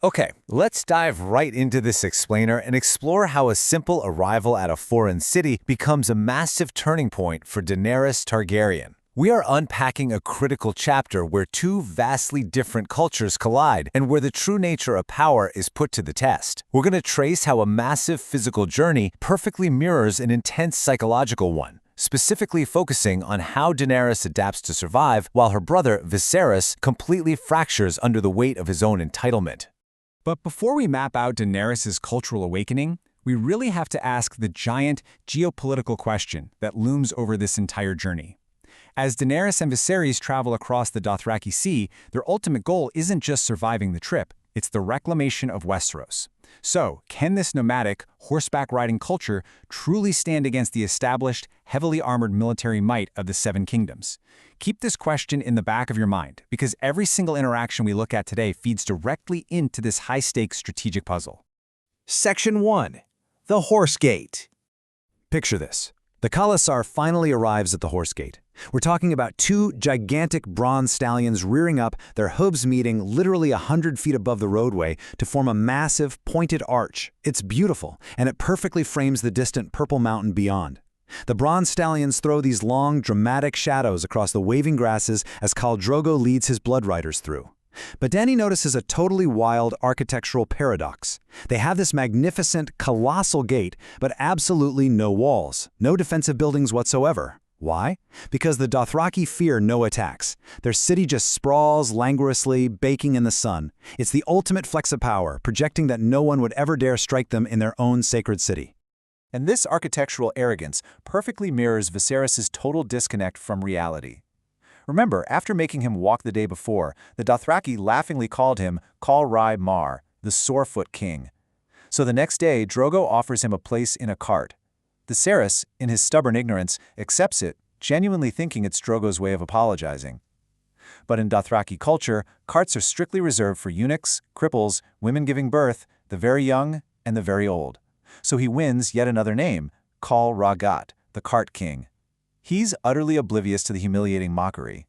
Okay, let's dive right into this explainer and explore how a simple arrival at a foreign city becomes a massive turning point for Daenerys Targaryen. We are unpacking a critical chapter where two vastly different cultures collide and where the true nature of power is put to the test. We're going to trace how a massive physical journey perfectly mirrors an intense psychological one, specifically focusing on how Daenerys adapts to survive while her brother Viserys completely fractures under the weight of his own entitlement. But before we map out Daenerys' cultural awakening, we really have to ask the giant geopolitical question that looms over this entire journey. As Daenerys and Viserys travel across the Dothraki Sea, their ultimate goal isn't just surviving the trip, it's the reclamation of Westeros. So, can this nomadic, horseback-riding culture truly stand against the established, heavily armored military might of the Seven Kingdoms? Keep this question in the back of your mind, because every single interaction we look at today feeds directly into this high-stakes strategic puzzle. Section 1. The Horse Gate. Picture this. The Khalasar finally arrives at the Horse Gate. We're talking about two gigantic bronze stallions rearing up, their hooves meeting literally 100 feet above the roadway to form a massive, pointed arch. It's beautiful, and it perfectly frames the distant Purple Mountain beyond. The bronze stallions throw these long, dramatic shadows across the waving grasses as Khal Drogo leads his blood riders through. But Dany notices a totally wild architectural paradox. They have this magnificent, colossal gate, but absolutely no walls, no defensive buildings whatsoever. Why? Because the Dothraki fear no attacks. Their city just sprawls languorously, baking in the sun. It's the ultimate flex of power, projecting that no one would ever dare strike them in their own sacred city. And this architectural arrogance perfectly mirrors Viserys' total disconnect from reality. Remember, after making him walk the day before, the Dothraki laughingly called him Khal Rai Mar, the Sorefoot King. So the next day, Drogo offers him a place in a cart. Viserys, in his stubborn ignorance, accepts it, genuinely thinking it's Drogo's way of apologizing. But in Dothraki culture, carts are strictly reserved for eunuchs, cripples, women giving birth, the very young, and the very old. So he wins yet another name, Khal Rhagat, the Cart King. He's utterly oblivious to the humiliating mockery.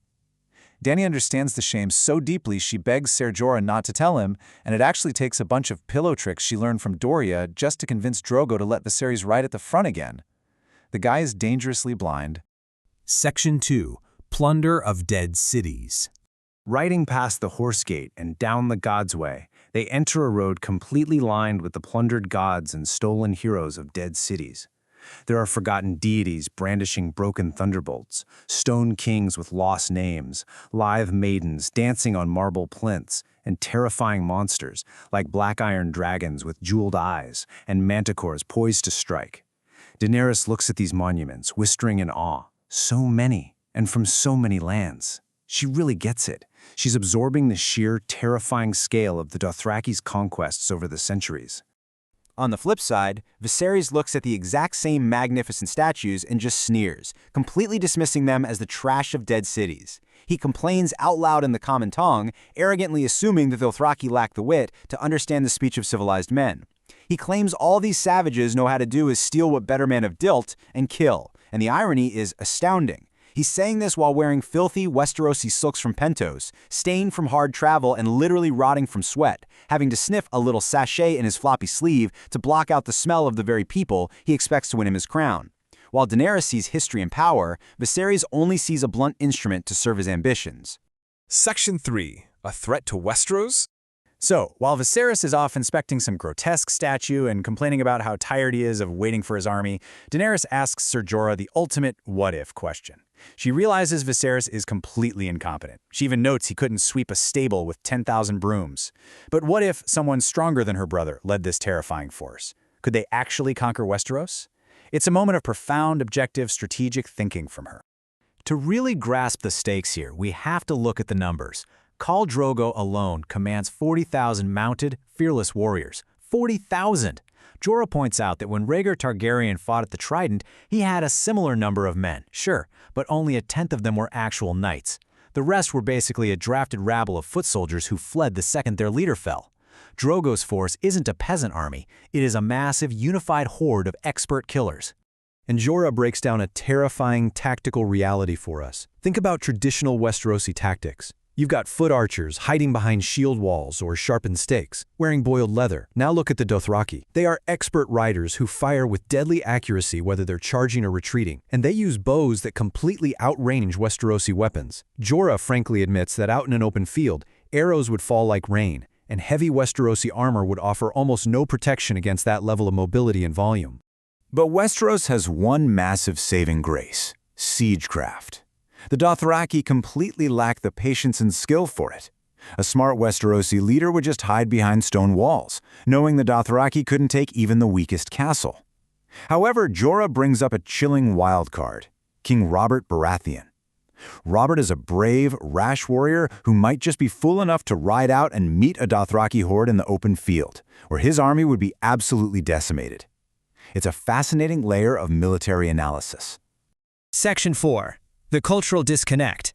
Dany understands the shame so deeply she begs Ser Jorah not to tell him, and it actually takes a bunch of pillow tricks she learned from Doria just to convince Drogo to let Viserys ride at the front again. The guy is dangerously blind. Section 2. Plunder of Dead Cities. Riding past the Horse Gate and down the God's Way, they enter a road completely lined with the plundered gods and stolen heroes of dead cities. There are forgotten deities brandishing broken thunderbolts, stone kings with lost names, lithe maidens dancing on marble plinths, and terrifying monsters like black iron dragons with jeweled eyes and manticores poised to strike. Daenerys looks at these monuments, whispering in awe. So many, and from so many lands. She really gets it. She's absorbing the sheer, terrifying scale of the Dothraki's conquests over the centuries. On the flip side, Viserys looks at the exact same magnificent statues and just sneers, completely dismissing them as the trash of dead cities. He complains out loud in the common tongue, arrogantly assuming the Dothraki lack the wit to understand the speech of civilized men. He claims all these savages know how to do is steal what better men have dealt and kill, and the irony is astounding. He's saying this while wearing filthy Westerosi silks from Pentos, stained from hard travel and literally rotting from sweat, having to sniff a little sachet in his floppy sleeve to block out the smell of the very people he expects to win him his crown. While Daenerys sees history and power, Viserys only sees a blunt instrument to serve his ambitions. Section 3. A threat to Westeros? So, while Viserys is off inspecting some grotesque statue and complaining about how tired he is of waiting for his army, Daenerys asks Ser Jorah the ultimate what-if question. She realizes Viserys is completely incompetent. She even notes he couldn't sweep a stable with 10,000 brooms. But what if someone stronger than her brother led this terrifying force? Could they actually conquer Westeros? It's a moment of profound, objective, strategic thinking from her. To really grasp the stakes here, we have to look at the numbers. Khal Drogo alone commands 40,000 mounted, fearless warriors. 40,000! Jorah points out that when Rhaegar Targaryen fought at the Trident, he had a similar number of men, sure, but only a tenth of them were actual knights. The rest were basically a drafted rabble of foot soldiers who fled the second their leader fell. Drogo's force isn't a peasant army, it is a massive, unified horde of expert killers. And Jorah breaks down a terrifying tactical reality for us. Think about traditional Westerosi tactics. You've got foot archers hiding behind shield walls or sharpened stakes, wearing boiled leather. Now look at the Dothraki. They are expert riders who fire with deadly accuracy whether they're charging or retreating, and they use bows that completely outrange Westerosi weapons. Jorah frankly admits that out in an open field, arrows would fall like rain, and heavy Westerosi armor would offer almost no protection against that level of mobility and volume. But Westeros has one massive saving grace: siegecraft. The Dothraki completely lack the patience and skill for it. A smart Westerosi leader would just hide behind stone walls, knowing the Dothraki couldn't take even the weakest castle. However, Jorah brings up a chilling wild card: King Robert Baratheon. Robert is a brave, rash warrior who might just be fool enough to ride out and meet a Dothraki horde in the open field, where his army would be absolutely decimated. It's a fascinating layer of military analysis. Section 4. The cultural disconnect.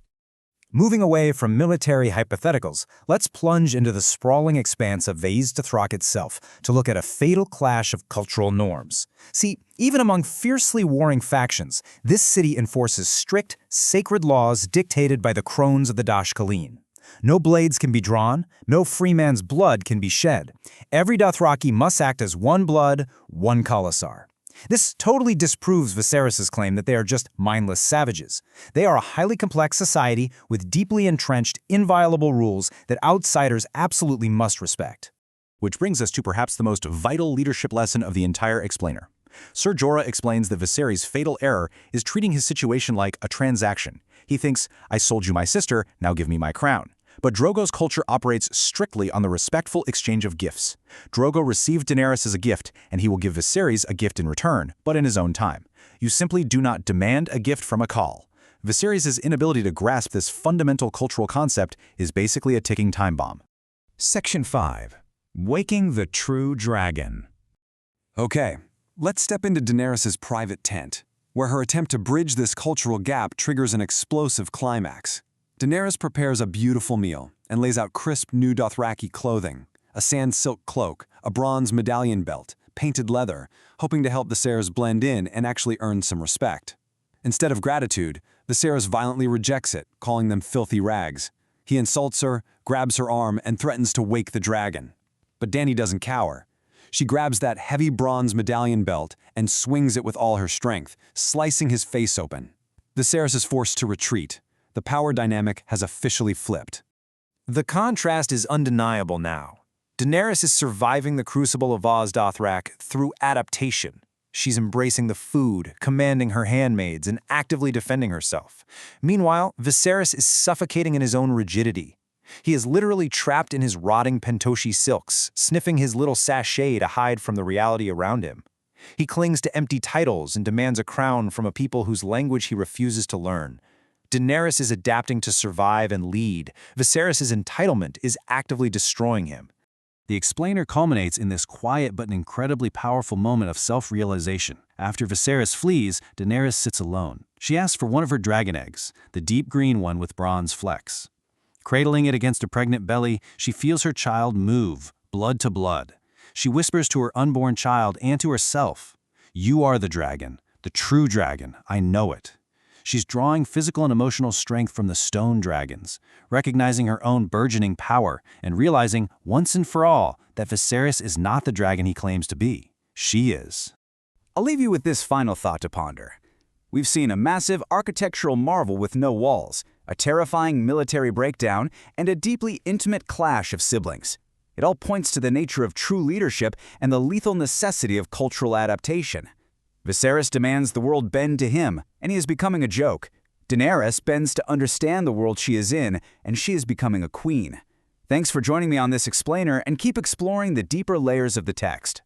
Moving away from military hypotheticals, let's plunge into the sprawling expanse of Vaes Dothrak itself to look at a fatal clash of cultural norms. See, even among fiercely warring factions, this city enforces strict, sacred laws dictated by the crones of the Dashkaleen. No blades can be drawn, no free man's blood can be shed. Every Dothraki must act as one blood, one khalasar. This totally disproves Viserys' claim that they are just mindless savages. They are a highly complex society with deeply entrenched, inviolable rules that outsiders absolutely must respect. Which brings us to perhaps the most vital leadership lesson of the entire explainer. Sir Jorah explains that Viserys' fatal error is treating his situation like a transaction. He thinks, I sold you my sister, now give me my crown. But Drogo's culture operates strictly on the respectful exchange of gifts. Drogo received Daenerys as a gift, and he will give Viserys a gift in return, but in his own time. You simply do not demand a gift from a Khal. Viserys' inability to grasp this fundamental cultural concept is basically a ticking time bomb. Section 5. Waking the True Dragon. Okay, let's step into Daenerys' private tent, where her attempt to bridge this cultural gap triggers an explosive climax. Daenerys prepares a beautiful meal and lays out crisp new Dothraki clothing, a sand silk cloak, a bronze medallion belt, painted leather, hoping to help Viserys blend in and actually earn some respect. Instead of gratitude, Viserys violently rejects it, calling them filthy rags. He insults her, grabs her arm, and threatens to wake the dragon. But Dany doesn't cower. She grabs that heavy bronze medallion belt and swings it with all her strength, slicing his face open. Viserys is forced to retreat. The power dynamic has officially flipped. The contrast is undeniable now. Daenerys is surviving the crucible of Vaes Dothrak through adaptation. She's embracing the food, commanding her handmaids, and actively defending herself. Meanwhile, Viserys is suffocating in his own rigidity. He is literally trapped in his rotting Pentoshi silks, sniffing his little sachet to hide from the reality around him. He clings to empty titles and demands a crown from a people whose language he refuses to learn. Daenerys is adapting to survive and lead. Viserys' entitlement is actively destroying him. The explainer culminates in this quiet but incredibly powerful moment of self-realization. After Viserys flees, Daenerys sits alone. She asks for one of her dragon eggs, the deep green one with bronze flecks. Cradling it against a pregnant belly, she feels her child move, blood to blood. She whispers to her unborn child and to herself, "You are the dragon, the true dragon, I know it." She's drawing physical and emotional strength from the stone dragons, recognizing her own burgeoning power and realizing once and for all that Viserys is not the dragon he claims to be. She is. I'll leave you with this final thought to ponder. We've seen a massive architectural marvel with no walls, a terrifying military breakdown, and a deeply intimate clash of siblings. It all points to the nature of true leadership and the lethal necessity of cultural adaptation. Viserys demands the world bend to him, and he is becoming a joke. Daenerys bends to understand the world she is in, and she is becoming a queen. Thanks for joining me on this explainer, and keep exploring the deeper layers of the text.